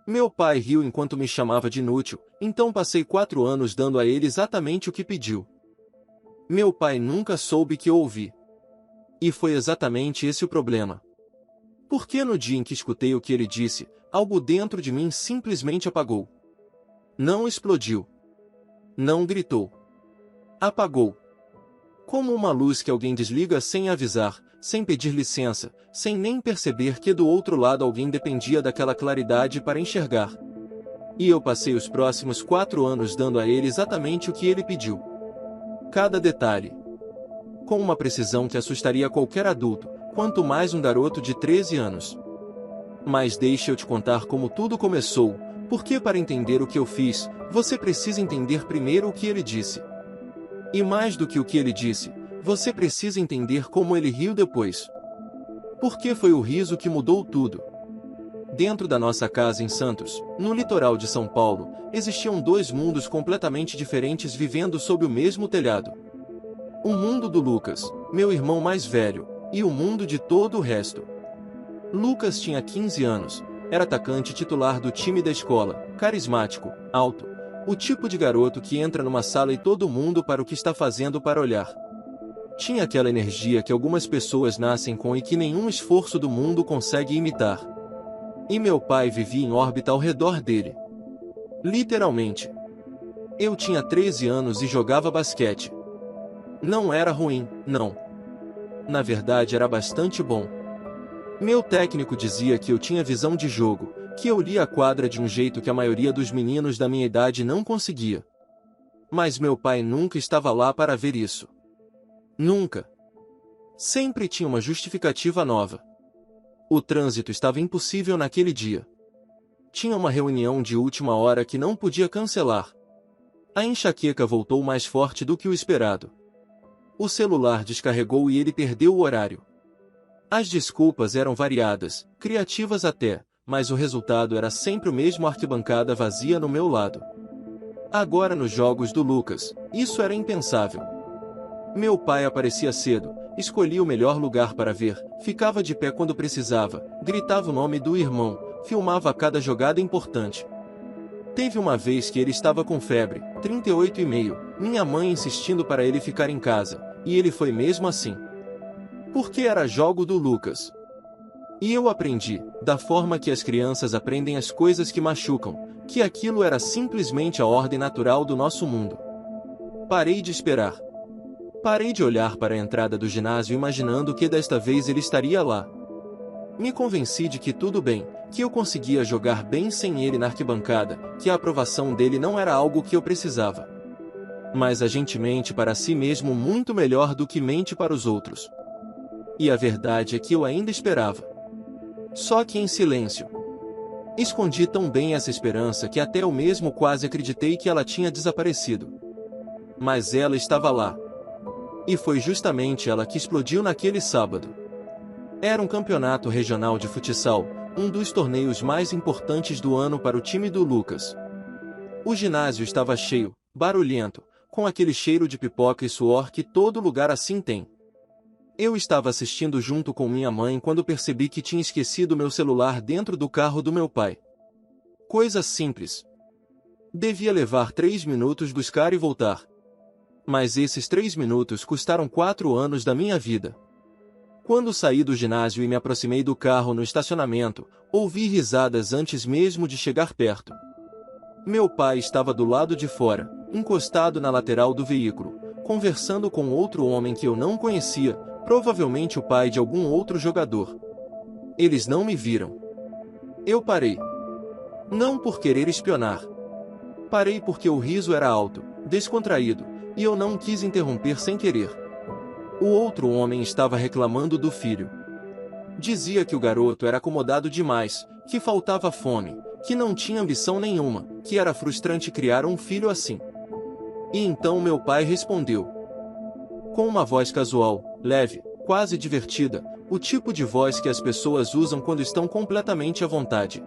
Meu pai riu enquanto me chamava de inútil, então passei 4 anos dando a ele exatamente o que pediu. Meu pai nunca soube que eu ouvi. E foi exatamente esse o problema. Porque no dia em que escutei o que ele disse, algo dentro de mim simplesmente apagou. Não explodiu. Não gritou. Apagou. Como uma luz que alguém desliga sem avisar, sem pedir licença, sem nem perceber que do outro lado alguém dependia daquela claridade para enxergar. E eu passei os próximos 4 anos dando a ele exatamente o que ele pediu. Cada detalhe. Com uma precisão que assustaria qualquer adulto, quanto mais um garoto de 13 anos. Mas deixa eu te contar como tudo começou, porque para entender o que eu fiz, você precisa entender primeiro o que ele disse. E mais do que o que ele disse, você precisa entender como ele riu depois. Porque foi o riso que mudou tudo. Dentro da nossa casa em Santos, no litoral de São Paulo, existiam 2 mundos completamente diferentes vivendo sob o mesmo telhado. O mundo do Lucas, meu irmão mais velho, e o mundo de todo o resto. Lucas tinha 15 anos, era atacante titular do time da escola, carismático, alto, o tipo de garoto que entra numa sala e todo mundo para o que está fazendo para olhar. Tinha aquela energia que algumas pessoas nascem com e que nenhum esforço do mundo consegue imitar. E meu pai vivia em órbita ao redor dele. Literalmente. Eu tinha 13 anos e jogava basquete. Não era ruim, não. Na verdade era bastante bom. Meu técnico dizia que eu tinha visão de jogo, que eu lia a quadra de um jeito que a maioria dos meninos da minha idade não conseguia. Mas meu pai nunca estava lá para ver isso. Nunca. Sempre tinha uma justificativa nova. O trânsito estava impossível naquele dia. Tinha uma reunião de última hora que não podia cancelar. A enxaqueca voltou mais forte do que o esperado. O celular descarregou e ele perdeu o horário. As desculpas eram variadas, criativas até, mas o resultado era sempre o mesmo: arquibancada vazia no meu lado. Agora nos jogos do Lucas, isso era impensável. Meu pai aparecia cedo, escolhia o melhor lugar para ver, ficava de pé quando precisava, gritava o nome do irmão, filmava cada jogada importante. Teve uma vez que ele estava com febre, 38,5, minha mãe insistindo para ele ficar em casa, e ele foi mesmo assim. Porque era jogo do Lucas. E eu aprendi, da forma que as crianças aprendem as coisas que machucam, que aquilo era simplesmente a ordem natural do nosso mundo. Parei de esperar. Parei de olhar para a entrada do ginásio imaginando que desta vez ele estaria lá. Me convenci de que tudo bem, que eu conseguia jogar bem sem ele na arquibancada, que a aprovação dele não era algo que eu precisava. Mas a gente mente para si mesmo muito melhor do que mente para os outros. E a verdade é que eu ainda esperava. Só que em silêncio. Escondi tão bem essa esperança que até eu mesmo quase acreditei que ela tinha desaparecido. Mas ela estava lá. E foi justamente ela que explodiu naquele sábado. Era um campeonato regional de futsal, um dos torneios mais importantes do ano para o time do Lucas. O ginásio estava cheio, barulhento, com aquele cheiro de pipoca e suor que todo lugar assim tem. Eu estava assistindo junto com minha mãe quando percebi que tinha esquecido meu celular dentro do carro do meu pai. Coisa simples. Devia levar 3 minutos buscar e voltar. Mas esses 3 minutos custaram 4 anos da minha vida. Quando saí do ginásio e me aproximei do carro no estacionamento, ouvi risadas antes mesmo de chegar perto. Meu pai estava do lado de fora, encostado na lateral do veículo, conversando com outro homem que eu não conhecia, provavelmente o pai de algum outro jogador. Eles não me viram. Eu parei. Não por querer espionar. Parei porque o riso era alto, descontraído, e eu não quis interromper sem querer. O outro homem estava reclamando do filho. Dizia que o garoto era acomodado demais, que faltava fome, que não tinha ambição nenhuma, que era frustrante criar um filho assim. E então meu pai respondeu. Com uma voz casual, leve, quase divertida, o tipo de voz que as pessoas usam quando estão completamente à vontade.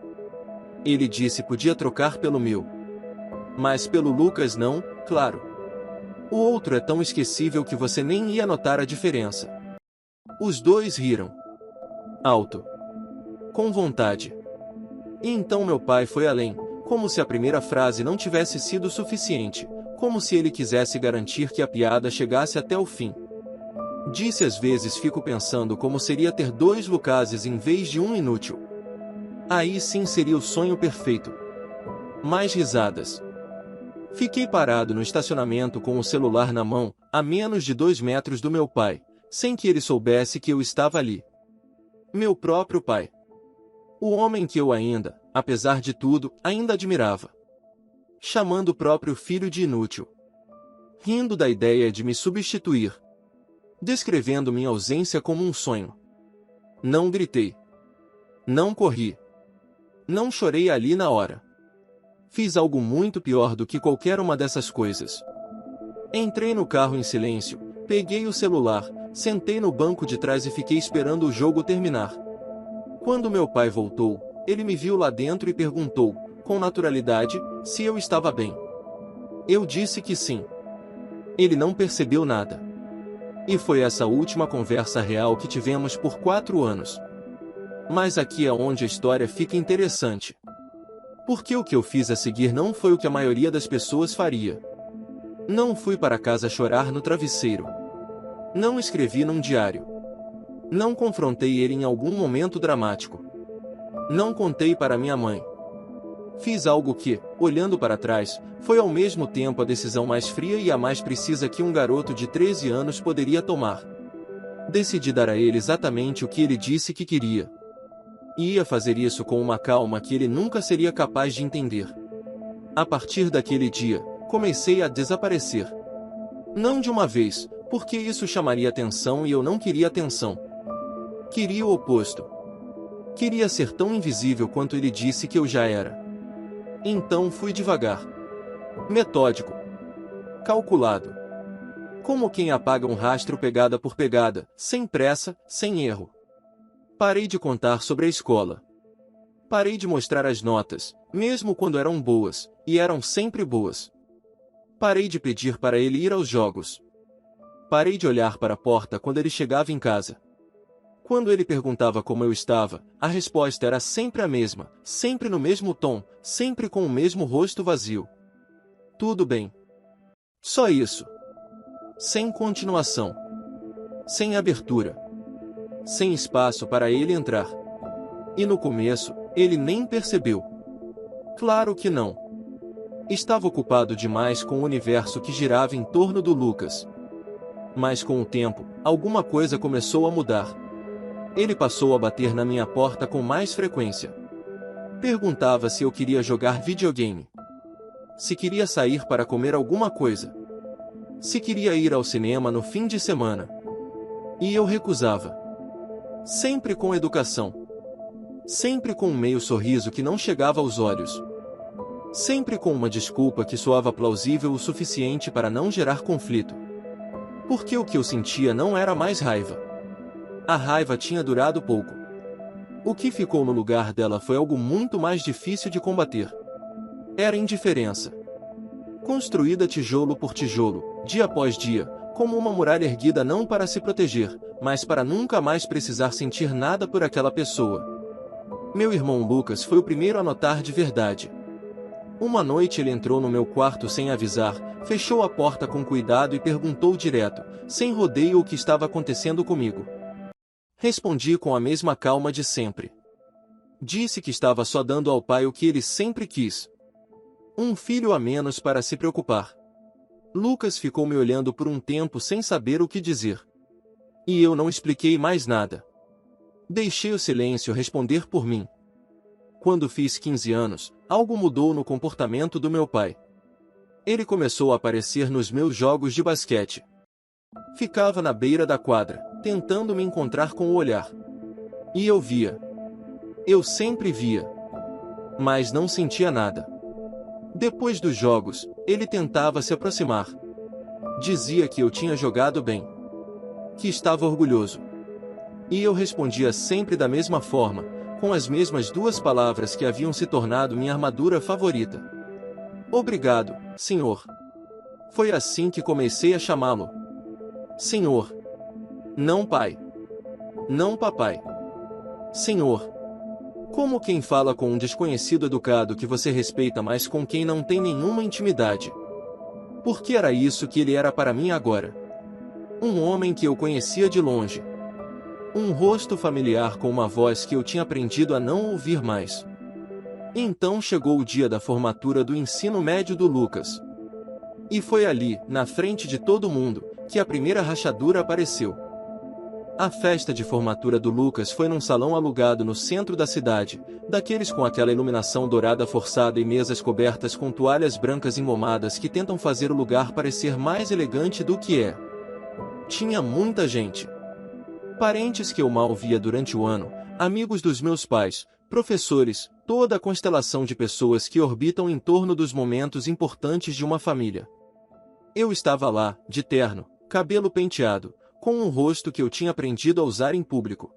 Ele disse podia trocar pelo meu. Mas pelo Lucas não, claro. O outro é tão esquecível que você nem ia notar a diferença. Os dois riram. Alto. Com vontade. E então meu pai foi além, como se a primeira frase não tivesse sido suficiente, como se ele quisesse garantir que a piada chegasse até o fim. Disse: às vezes fico pensando como seria ter 2 Lucases em vez de um inútil. Aí sim seria o sonho perfeito. Mais risadas. Fiquei parado no estacionamento com o celular na mão, a menos de 2 metros do meu pai, sem que ele soubesse que eu estava ali. Meu próprio pai. O homem que eu ainda, apesar de tudo, ainda admirava. Chamando o próprio filho de inútil. Rindo da ideia de me substituir. Descrevendo minha ausência como um sonho. Não gritei. Não corri. Não chorei ali na hora. Fiz algo muito pior do que qualquer uma dessas coisas. Entrei no carro em silêncio, peguei o celular, sentei no banco de trás e fiquei esperando o jogo terminar. Quando meu pai voltou, ele me viu lá dentro e perguntou, com naturalidade, se eu estava bem. Eu disse que sim. Ele não percebeu nada. E foi essa última conversa real que tivemos por 4 anos. Mas aqui é onde a história fica interessante. Porque o que eu fiz a seguir não foi o que a maioria das pessoas faria. Não fui para casa chorar no travesseiro. Não escrevi num diário. Não confrontei ele em algum momento dramático. Não contei para minha mãe. Fiz algo que, olhando para trás, foi ao mesmo tempo a decisão mais fria e a mais precisa que um garoto de 13 anos poderia tomar. Decidi dar a ele exatamente o que ele disse que queria. E ia fazer isso com uma calma que ele nunca seria capaz de entender. A partir daquele dia, comecei a desaparecer. Não de uma vez, porque isso chamaria atenção e eu não queria atenção. Queria o oposto. Queria ser tão invisível quanto ele disse que eu já era. Então fui devagar. Metódico. Calculado. Como quem apaga um rastro pegada por pegada, sem pressa, sem erro. Parei de contar sobre a escola. Parei de mostrar as notas, mesmo quando eram boas, e eram sempre boas. Parei de pedir para ele ir aos jogos. Parei de olhar para a porta quando ele chegava em casa. Quando ele perguntava como eu estava, a resposta era sempre a mesma, sempre no mesmo tom, sempre com o mesmo rosto vazio. Tudo bem. Só isso. Sem continuação. Sem abertura. Sem espaço para ele entrar. E no começo, ele nem percebeu. Claro que não. Estava ocupado demais com o universo que girava em torno do Lucas. Mas com o tempo, alguma coisa começou a mudar. Ele passou a bater na minha porta com mais frequência. Perguntava se eu queria jogar videogame. Se queria sair para comer alguma coisa. Se queria ir ao cinema no fim de semana. E eu recusava. Sempre com educação. Sempre com um meio sorriso que não chegava aos olhos. Sempre com uma desculpa que soava plausível o suficiente para não gerar conflito. Porque o que eu sentia não era mais raiva. A raiva tinha durado pouco. O que ficou no lugar dela foi algo muito mais difícil de combater. Era indiferença. Construída tijolo por tijolo, dia após dia, como uma muralha erguida não para se proteger, mas para nunca mais precisar sentir nada por aquela pessoa. Meu irmão Lucas foi o primeiro a notar de verdade. Uma noite ele entrou no meu quarto sem avisar, fechou a porta com cuidado e perguntou direto, sem rodeio, o que estava acontecendo comigo. Respondi com a mesma calma de sempre. Disse que estava só dando ao pai o que ele sempre quis. Um filho a menos para se preocupar. Lucas ficou me olhando por um tempo sem saber o que dizer. E eu não expliquei mais nada. Deixei o silêncio responder por mim. Quando fiz 15 anos, algo mudou no comportamento do meu pai. Ele começou a aparecer nos meus jogos de basquete. Ficava na beira da quadra, tentando me encontrar com o olhar. E eu via. Eu sempre via. Mas não sentia nada. Depois dos jogos, ele tentava se aproximar. Dizia que eu tinha jogado bem. Que estava orgulhoso. E eu respondia sempre da mesma forma, com as mesmas 2 palavras que haviam se tornado minha armadura favorita. Obrigado, senhor. Foi assim que comecei a chamá-lo. Senhor. Não pai. Não papai. Senhor. Como quem fala com um desconhecido educado que você respeita, mas com quem não tem nenhuma intimidade. Porque era isso que ele era para mim agora. Um homem que eu conhecia de longe. Um rosto familiar com uma voz que eu tinha aprendido a não ouvir mais. Então chegou o dia da formatura do ensino médio do Lucas. E foi ali, na frente de todo mundo, que a primeira rachadura apareceu. A festa de formatura do Lucas foi num salão alugado no centro da cidade, daqueles com aquela iluminação dourada forçada e mesas cobertas com toalhas brancas engomadas que tentam fazer o lugar parecer mais elegante do que é. Tinha muita gente. Parentes que eu mal via durante o ano, amigos dos meus pais, professores, toda a constelação de pessoas que orbitam em torno dos momentos importantes de uma família. Eu estava lá, de terno, cabelo penteado, com um rosto que eu tinha aprendido a usar em público.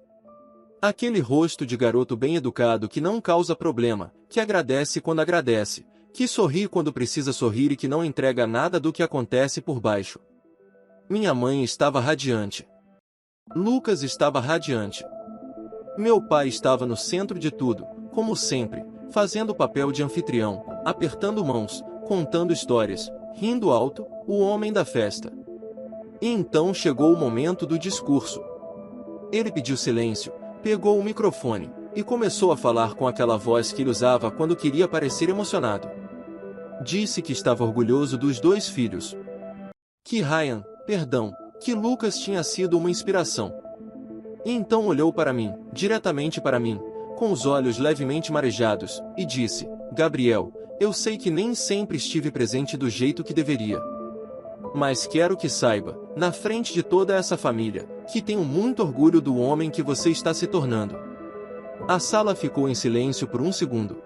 Aquele rosto de garoto bem educado que não causa problema, que agradece quando agradece, que sorri quando precisa sorrir e que não entrega nada do que acontece por baixo. Minha mãe estava radiante. Lucas estava radiante. Meu pai estava no centro de tudo, como sempre, fazendo o papel de anfitrião, apertando mãos, contando histórias, rindo alto, o homem da festa. E então chegou o momento do discurso. Ele pediu silêncio, pegou o microfone, e começou a falar com aquela voz que ele usava quando queria parecer emocionado. Disse que estava orgulhoso dos 2 filhos. Que Lucas tinha sido uma inspiração. E então olhou para mim, diretamente para mim, com os olhos levemente marejados, e disse: Gabriel, eu sei que nem sempre estive presente do jeito que deveria. Mas quero que saiba, na frente de toda essa família, que tenho muito orgulho do homem que você está se tornando. A sala ficou em silêncio por um segundo.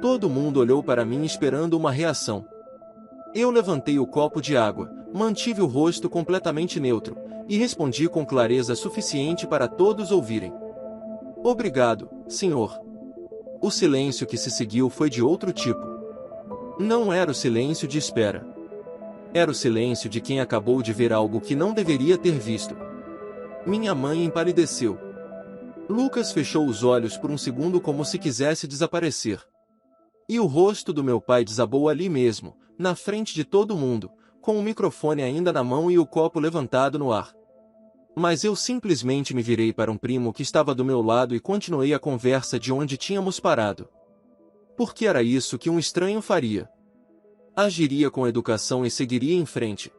Todo mundo olhou para mim esperando uma reação. Eu levantei o copo de água, mantive o rosto completamente neutro, e respondi com clareza suficiente para todos ouvirem. Obrigado, senhor. O silêncio que se seguiu foi de outro tipo. Não era o silêncio de espera. Era o silêncio de quem acabou de ver algo que não deveria ter visto. Minha mãe empalideceu. Lucas fechou os olhos por um segundo como se quisesse desaparecer. E o rosto do meu pai desabou ali mesmo, na frente de todo mundo, com o microfone ainda na mão e o copo levantado no ar. Mas eu simplesmente me virei para um primo que estava do meu lado e continuei a conversa de onde tínhamos parado. Porque era isso que um estranho faria. Agiria com educação e seguiria em frente.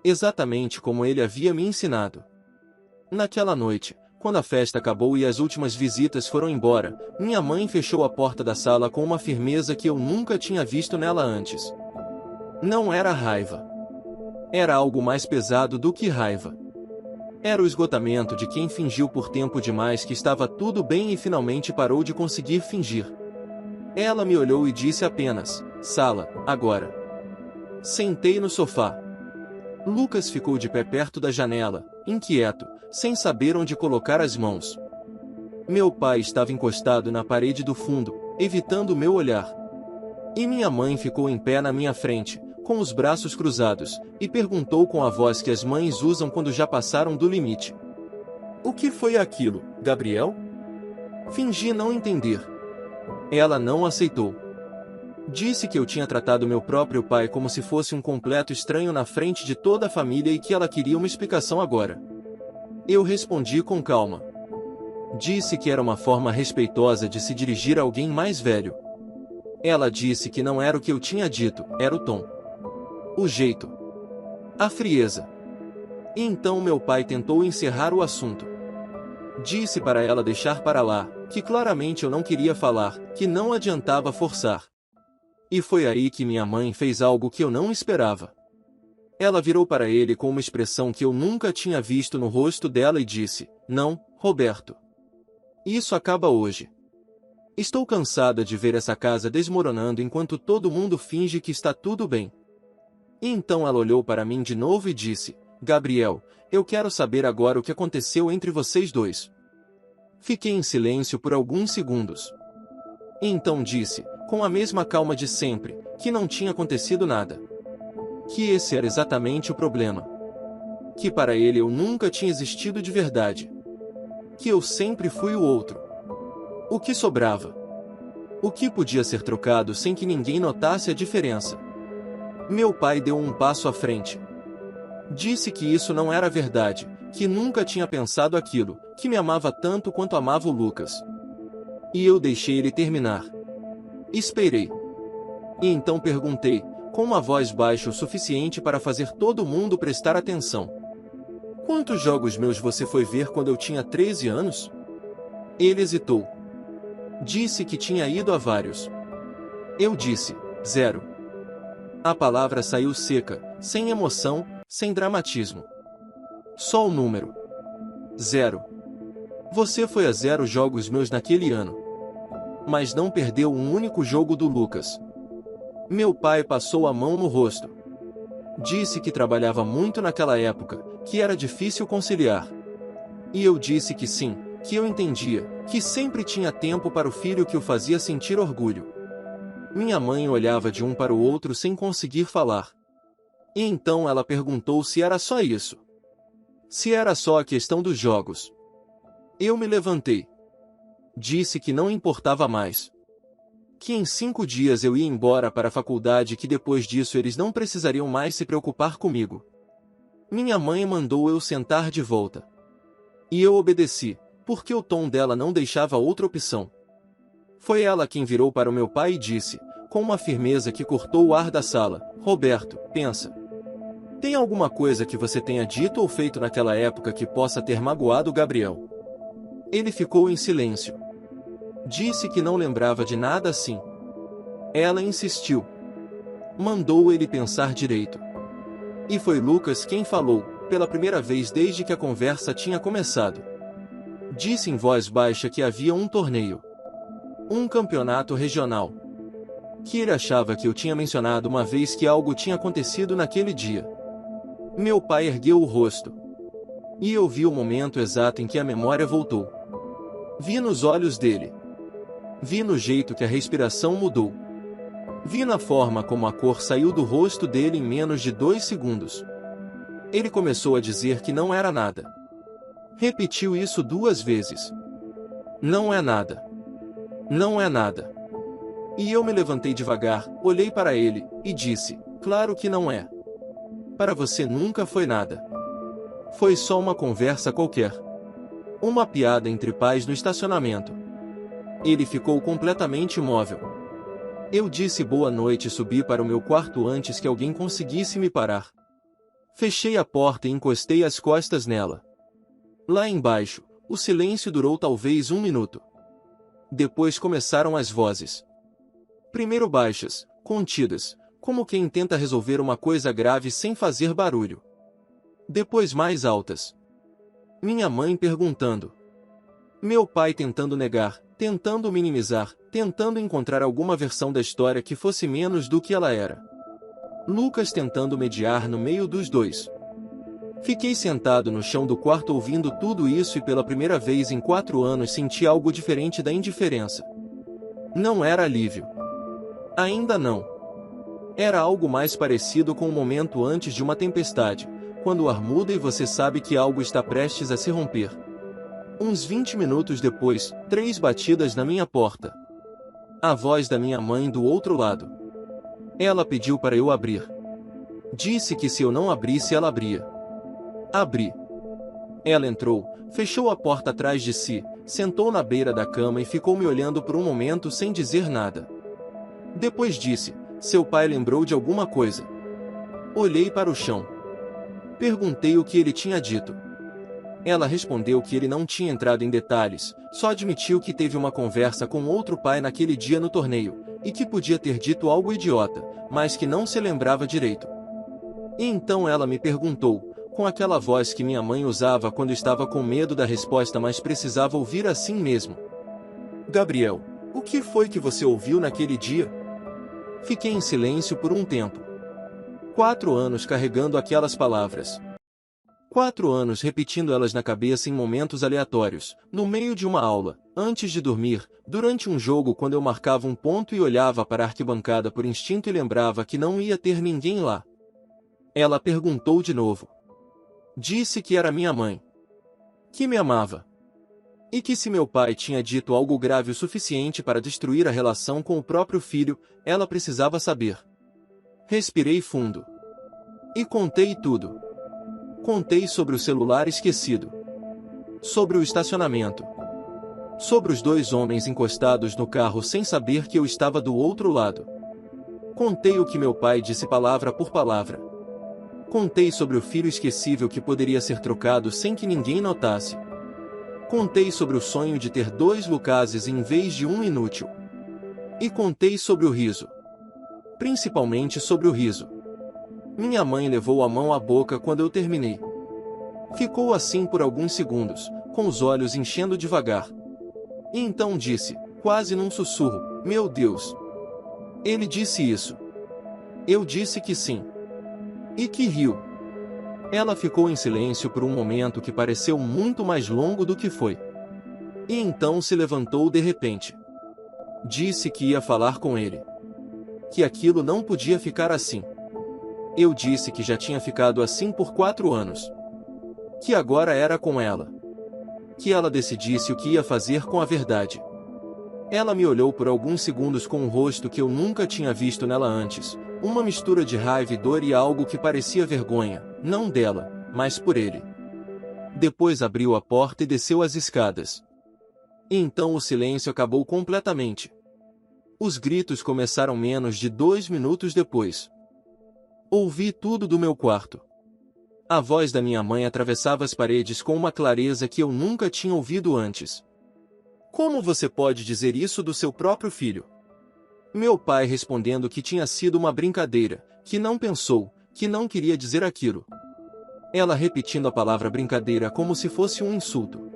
Exatamente como ele havia me ensinado. Naquela noite, quando a festa acabou e as últimas visitas foram embora, minha mãe fechou a porta da sala com uma firmeza que eu nunca tinha visto nela antes. Não era raiva. Era algo mais pesado do que raiva. Era o esgotamento de quem fingiu por tempo demais que estava tudo bem e finalmente parou de conseguir fingir. Ela me olhou e disse apenas: "Sala, agora." Sentei no sofá. Lucas ficou de pé perto da janela, inquieto, sem saber onde colocar as mãos. Meu pai estava encostado na parede do fundo, evitando meu olhar. E minha mãe ficou em pé na minha frente, com os braços cruzados, e perguntou com a voz que as mães usam quando já passaram do limite: "O que foi aquilo, Gabriel?" Fingi não entender. Ela não aceitou. Disse que eu tinha tratado meu próprio pai como se fosse um completo estranho na frente de toda a família e que ela queria uma explicação agora. Eu respondi com calma. Disse que era uma forma respeitosa de se dirigir a alguém mais velho. Ela disse que não era o que eu tinha dito, era o tom. O jeito. A frieza. E então meu pai tentou encerrar o assunto. Disse para ela deixar para lá, que claramente eu não queria falar, que não adiantava forçar. E foi aí que minha mãe fez algo que eu não esperava. Ela virou para ele com uma expressão que eu nunca tinha visto no rosto dela e disse: "Não, Roberto. Isso acaba hoje. Estou cansada de ver essa casa desmoronando enquanto todo mundo finge que está tudo bem." E então ela olhou para mim de novo e disse: "Gabriel, eu quero saber agora o que aconteceu entre vocês dois." Fiquei em silêncio por alguns segundos. E então disse, com a mesma calma de sempre, que não tinha acontecido nada. Que esse era exatamente o problema. Que para ele eu nunca tinha existido de verdade. Que eu sempre fui o outro. O que sobrava? O que podia ser trocado sem que ninguém notasse a diferença? Meu pai deu um passo à frente. Disse que isso não era verdade, que nunca tinha pensado aquilo, que me amava tanto quanto amava o Lucas. E eu deixei ele terminar. Esperei. E então perguntei, com uma voz baixa o suficiente para fazer todo mundo prestar atenção: quantos jogos meus você foi ver quando eu tinha 13 anos? Ele hesitou. Disse que tinha ido a vários. Eu disse, 0. A palavra saiu seca, sem emoção, sem dramatismo. Só o número. 0. Você foi a 0 jogos meus naquele ano. Mas não perdeu um único jogo do Lucas. Meu pai passou a mão no rosto. Disse que trabalhava muito naquela época, que era difícil conciliar. E eu disse que sim, que eu entendia, que sempre tinha tempo para o filho que o fazia sentir orgulho. Minha mãe olhava de um para o outro sem conseguir falar. E então ela perguntou se era só isso. Se era só a questão dos jogos. Eu me levantei. Disse que não importava mais. Que em 5 dias eu ia embora para a faculdade e que depois disso eles não precisariam mais se preocupar comigo. Minha mãe mandou eu sentar de volta. E eu obedeci, porque o tom dela não deixava outra opção. Foi ela quem virou para o meu pai e disse, com uma firmeza que cortou o ar da sala: Roberto, pensa. Tem alguma coisa que você tenha dito ou feito naquela época que possa ter magoado Gabriel? Ele ficou em silêncio. Disse que não lembrava de nada assim. Ela insistiu. Mandou ele pensar direito. E foi Lucas quem falou, pela primeira vez desde que a conversa tinha começado. Disse em voz baixa que havia um torneio. Um campeonato regional. Que ele achava que eu tinha mencionado uma vez que algo tinha acontecido naquele dia. Meu pai ergueu o rosto. E eu vi o momento exato em que a memória voltou. Vi nos olhos dele. Vi no jeito que a respiração mudou. Vi na forma como a cor saiu do rosto dele em menos de 2 segundos. Ele começou a dizer que não era nada. Repetiu isso 2 vezes. Não é nada. Não é nada. E eu me levantei devagar, olhei para ele, e disse, claro que não é. Para você nunca foi nada. Foi só uma conversa qualquer. Uma piada entre pais no estacionamento. Ele ficou completamente imóvel. Eu disse boa noite e subi para o meu quarto antes que alguém conseguisse me parar. Fechei a porta e encostei as costas nela. Lá embaixo, o silêncio durou talvez 1 minuto. Depois começaram as vozes. Primeiro baixas, contidas, como quem tenta resolver uma coisa grave sem fazer barulho. Depois mais altas. Minha mãe perguntando. Meu pai tentando negar, tentando minimizar, tentando encontrar alguma versão da história que fosse menos do que ela era. Lucas tentando mediar no meio dos dois. Fiquei sentado no chão do quarto ouvindo tudo isso e pela primeira vez em 4 anos senti algo diferente da indiferença. Não era alívio. Ainda não. Era algo mais parecido com o momento antes de uma tempestade, quando o ar muda e você sabe que algo está prestes a se romper. Uns 20 minutos depois, 3 batidas na minha porta. A voz da minha mãe do outro lado. Ela pediu para eu abrir. Disse que se eu não abrisse ela abria. Abri. Ela entrou, fechou a porta atrás de si, sentou na beira da cama e ficou me olhando por um momento sem dizer nada. Depois disse, seu pai lembrou de alguma coisa. Olhei para o chão. Perguntei o que ele tinha dito. Ela respondeu que ele não tinha entrado em detalhes, só admitiu que teve uma conversa com outro pai naquele dia no torneio, e que podia ter dito algo idiota, mas que não se lembrava direito. E então ela me perguntou, com aquela voz que minha mãe usava quando estava com medo da resposta mas precisava ouvir assim mesmo. Gabriel, o que foi que você ouviu naquele dia? Fiquei em silêncio por um tempo. 4 anos carregando aquelas palavras. 4 anos repetindo elas na cabeça em momentos aleatórios, no meio de uma aula, antes de dormir, durante um jogo quando eu marcava um ponto e olhava para a arquibancada por instinto e lembrava que não ia ter ninguém lá. Ela perguntou de novo. Disse que era minha mãe. Que me amava. E que se meu pai tinha dito algo grave o suficiente para destruir a relação com o próprio filho, ela precisava saber. Respirei fundo. E contei tudo. Contei sobre o celular esquecido. Sobre o estacionamento. Sobre os dois homens encostados no carro sem saber que eu estava do outro lado. Contei o que meu pai disse palavra por palavra. Contei sobre o filho esquecível que poderia ser trocado sem que ninguém notasse. Contei sobre o sonho de ter 2 Lucases em vez de um inútil. E contei sobre o riso. Principalmente sobre o riso. Minha mãe levou a mão à boca quando eu terminei. Ficou assim por alguns segundos, com os olhos enchendo devagar. E então disse, quase num sussurro, meu Deus! Ele disse isso. Eu disse que sim. E que riu. Ela ficou em silêncio por um momento que pareceu muito mais longo do que foi. E então se levantou de repente. Disse que ia falar com ele. Que aquilo não podia ficar assim. Eu disse que já tinha ficado assim por 4 anos. Que agora era com ela. Que ela decidisse o que ia fazer com a verdade. Ela me olhou por alguns segundos com um rosto que eu nunca tinha visto nela antes, uma mistura de raiva e dor e algo que parecia vergonha, não dela, mas por ele. Depois abriu a porta e desceu as escadas. E então o silêncio acabou completamente. Os gritos começaram menos de 2 minutos depois. Ouvi tudo do meu quarto. A voz da minha mãe atravessava as paredes com uma clareza que eu nunca tinha ouvido antes. Como você pode dizer isso do seu próprio filho? Meu pai respondendo que tinha sido uma brincadeira, que não pensou, que não queria dizer aquilo. Ela repetindo a palavra brincadeira como se fosse um insulto.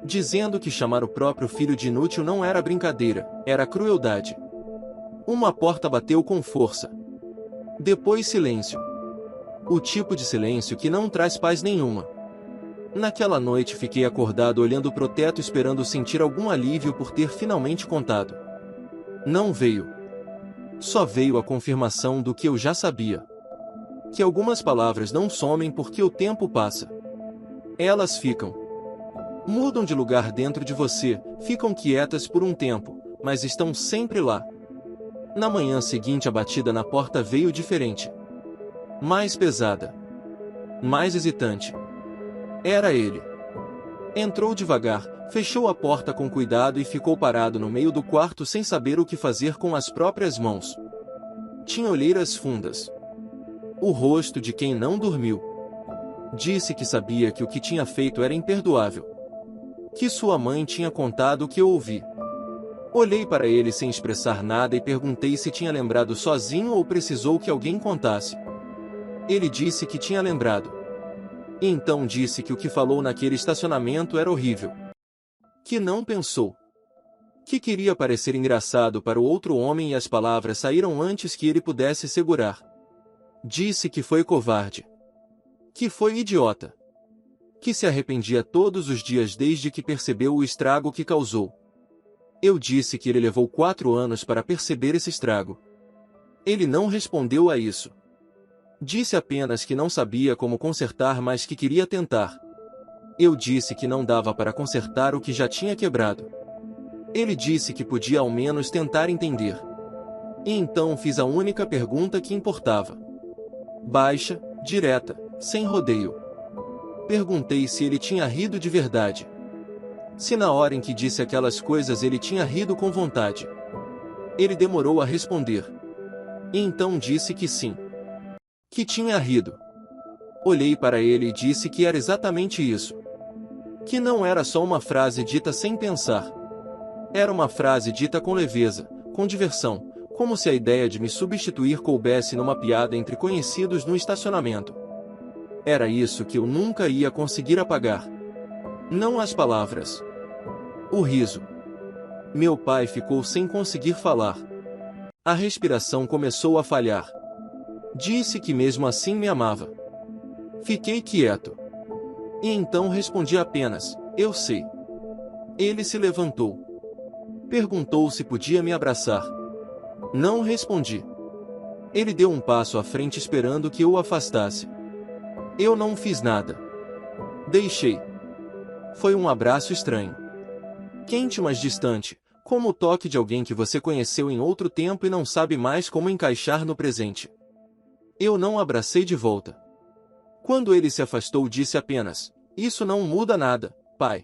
Dizendo que chamar o próprio filho de inútil não era brincadeira, era crueldade. Uma porta bateu com força. Depois silêncio. O tipo de silêncio que não traz paz nenhuma. Naquela noite fiquei acordado olhando pro teto esperando sentir algum alívio por ter finalmente contado. Não veio. Só veio a confirmação do que eu já sabia. Que algumas palavras não somem porque o tempo passa. Elas ficam. Mudam de lugar dentro de você, ficam quietas por um tempo, mas estão sempre lá. Na manhã seguinte a batida na porta veio diferente. Mais pesada. Mais hesitante. Era ele. Entrou devagar, fechou a porta com cuidado e ficou parado no meio do quarto sem saber o que fazer com as próprias mãos. Tinha olheiras fundas. O rosto de quem não dormiu. Disse que sabia que o que tinha feito era imperdoável. Que sua mãe tinha contado o que eu ouvi. Olhei para ele sem expressar nada e perguntei se tinha lembrado sozinho ou precisou que alguém contasse. Ele disse que tinha lembrado. E então disse que o que falou naquele estacionamento era horrível. Que não pensou. Que queria parecer engraçado para o outro homem e as palavras saíram antes que ele pudesse segurar. Disse que foi covarde. Que foi idiota. Que se arrependia todos os dias desde que percebeu o estrago que causou. Eu disse que ele levou 4 anos para perceber esse estrago. Ele não respondeu a isso. Disse apenas que não sabia como consertar, mas que queria tentar. Eu disse que não dava para consertar o que já tinha quebrado. Ele disse que podia ao menos tentar entender. E então fiz a única pergunta que importava. Baixa, direta, sem rodeio. Perguntei se ele tinha rido de verdade. Se na hora em que disse aquelas coisas ele tinha rido com vontade. Ele demorou a responder. E então disse que sim. Que tinha rido. Olhei para ele e disse que era exatamente isso. Que não era só uma frase dita sem pensar. Era uma frase dita com leveza, com diversão, como se a ideia de me substituir coubesse numa piada entre conhecidos no estacionamento. Era isso que eu nunca ia conseguir apagar. Não as palavras. O riso. Meu pai ficou sem conseguir falar. A respiração começou a falhar. Disse que mesmo assim me amava. Fiquei quieto. E então respondi apenas, eu sei. Ele se levantou. Perguntou se podia me abraçar. Não respondi. Ele deu um passo à frente esperando que eu o afastasse. Eu não fiz nada. Deixei. Foi um abraço estranho. Quente mas distante, como o toque de alguém que você conheceu em outro tempo e não sabe mais como encaixar no presente. Eu não o abracei de volta. Quando ele se afastou, disse apenas: "Isso não muda nada, pai.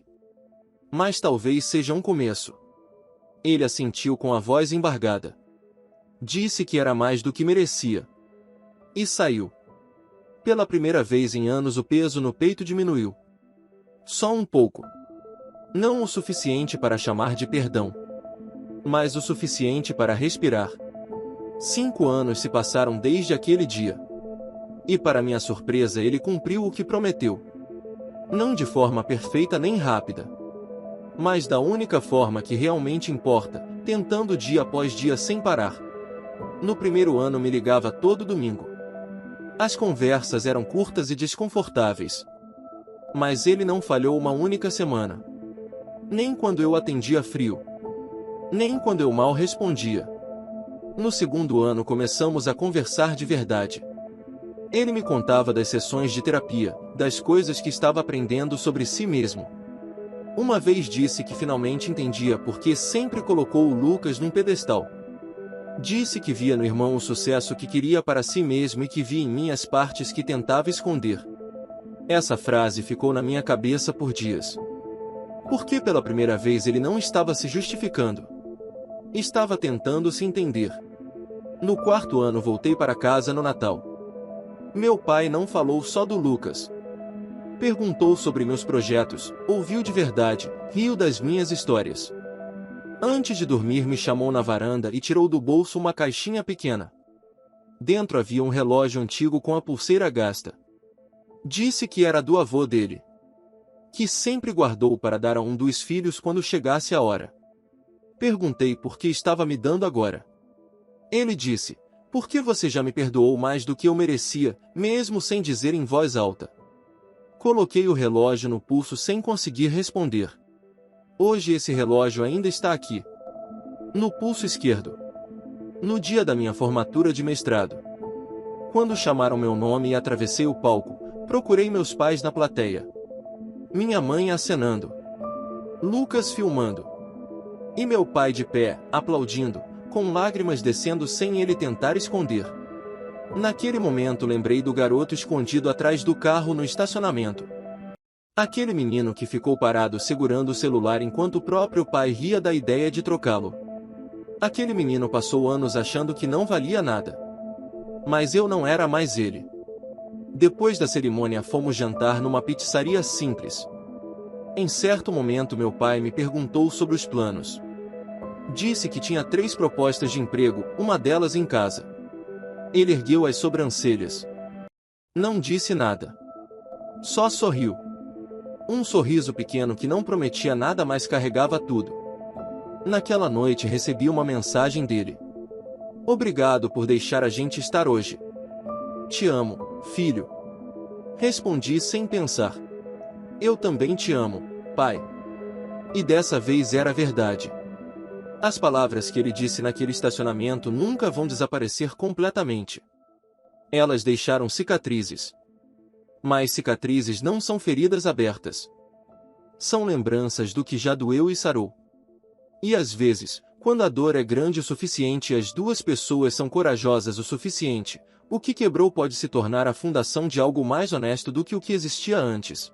Mas talvez seja um começo." Ele assentiu com a voz embargada. Disse que era mais do que merecia. E saiu. Pela primeira vez em anos o peso no peito diminuiu. Só um pouco. Não o suficiente para chamar de perdão, mas o suficiente para respirar. 5 anos se passaram desde aquele dia. E para minha surpresa ele cumpriu o que prometeu. Não de forma perfeita nem rápida, mas da única forma que realmente importa, tentando dia após dia sem parar. No primeiro ano me ligava todo domingo. As conversas eram curtas e desconfortáveis. Mas ele não falhou uma única semana. Nem quando eu atendia frio. Nem quando eu mal respondia. No segundo ano começamos a conversar de verdade. Ele me contava das sessões de terapia, das coisas que estava aprendendo sobre si mesmo. Uma vez disse que finalmente entendia por que sempre colocou o Lucas num pedestal. Disse que via no irmão o sucesso que queria para si mesmo e que via em mim as partes que tentava esconder. Essa frase ficou na minha cabeça por dias. Porque pela primeira vez ele não estava se justificando. Estava tentando se entender. No quarto ano voltei para casa no Natal. Meu pai não falou só do Lucas. Perguntou sobre meus projetos, ouviu de verdade, riu das minhas histórias. Antes de dormir me chamou na varanda e tirou do bolso uma caixinha pequena. Dentro havia um relógio antigo com a pulseira gasta. Disse que era do avô dele, que sempre guardou para dar a um dos filhos quando chegasse a hora. Perguntei por que estava me dando agora. Ele disse: "Porque você já me perdoou mais do que eu merecia, mesmo sem dizer em voz alta." Coloquei o relógio no pulso sem conseguir responder. Hoje esse relógio ainda está aqui. No pulso esquerdo. No dia da minha formatura de mestrado. Quando chamaram meu nome e atravessei o palco, procurei meus pais na plateia. Minha mãe acenando. Lucas filmando. E meu pai de pé, aplaudindo, com lágrimas descendo sem ele tentar esconder. Naquele momento lembrei do garoto escondido atrás do carro no estacionamento. Aquele menino que ficou parado segurando o celular enquanto o próprio pai ria da ideia de trocá-lo. Aquele menino passou anos achando que não valia nada. Mas eu não era mais ele. Depois da cerimônia fomos jantar numa pizzaria simples. Em certo momento meu pai me perguntou sobre os planos. Disse que tinha 3 propostas de emprego, uma delas em casa. Ele ergueu as sobrancelhas. Não disse nada. Só sorriu. Um sorriso pequeno que não prometia nada, mas carregava tudo. Naquela noite recebi uma mensagem dele. "Obrigado por deixar a gente estar hoje. Te amo, filho." Respondi sem pensar. "Eu também te amo, pai." E dessa vez era verdade. As palavras que ele disse naquele estacionamento nunca vão desaparecer completamente. Elas deixaram cicatrizes. Mas cicatrizes não são feridas abertas. São lembranças do que já doeu e sarou. E às vezes, quando a dor é grande o suficiente e as duas pessoas são corajosas o suficiente, o que quebrou pode se tornar a fundação de algo mais honesto do que o que existia antes.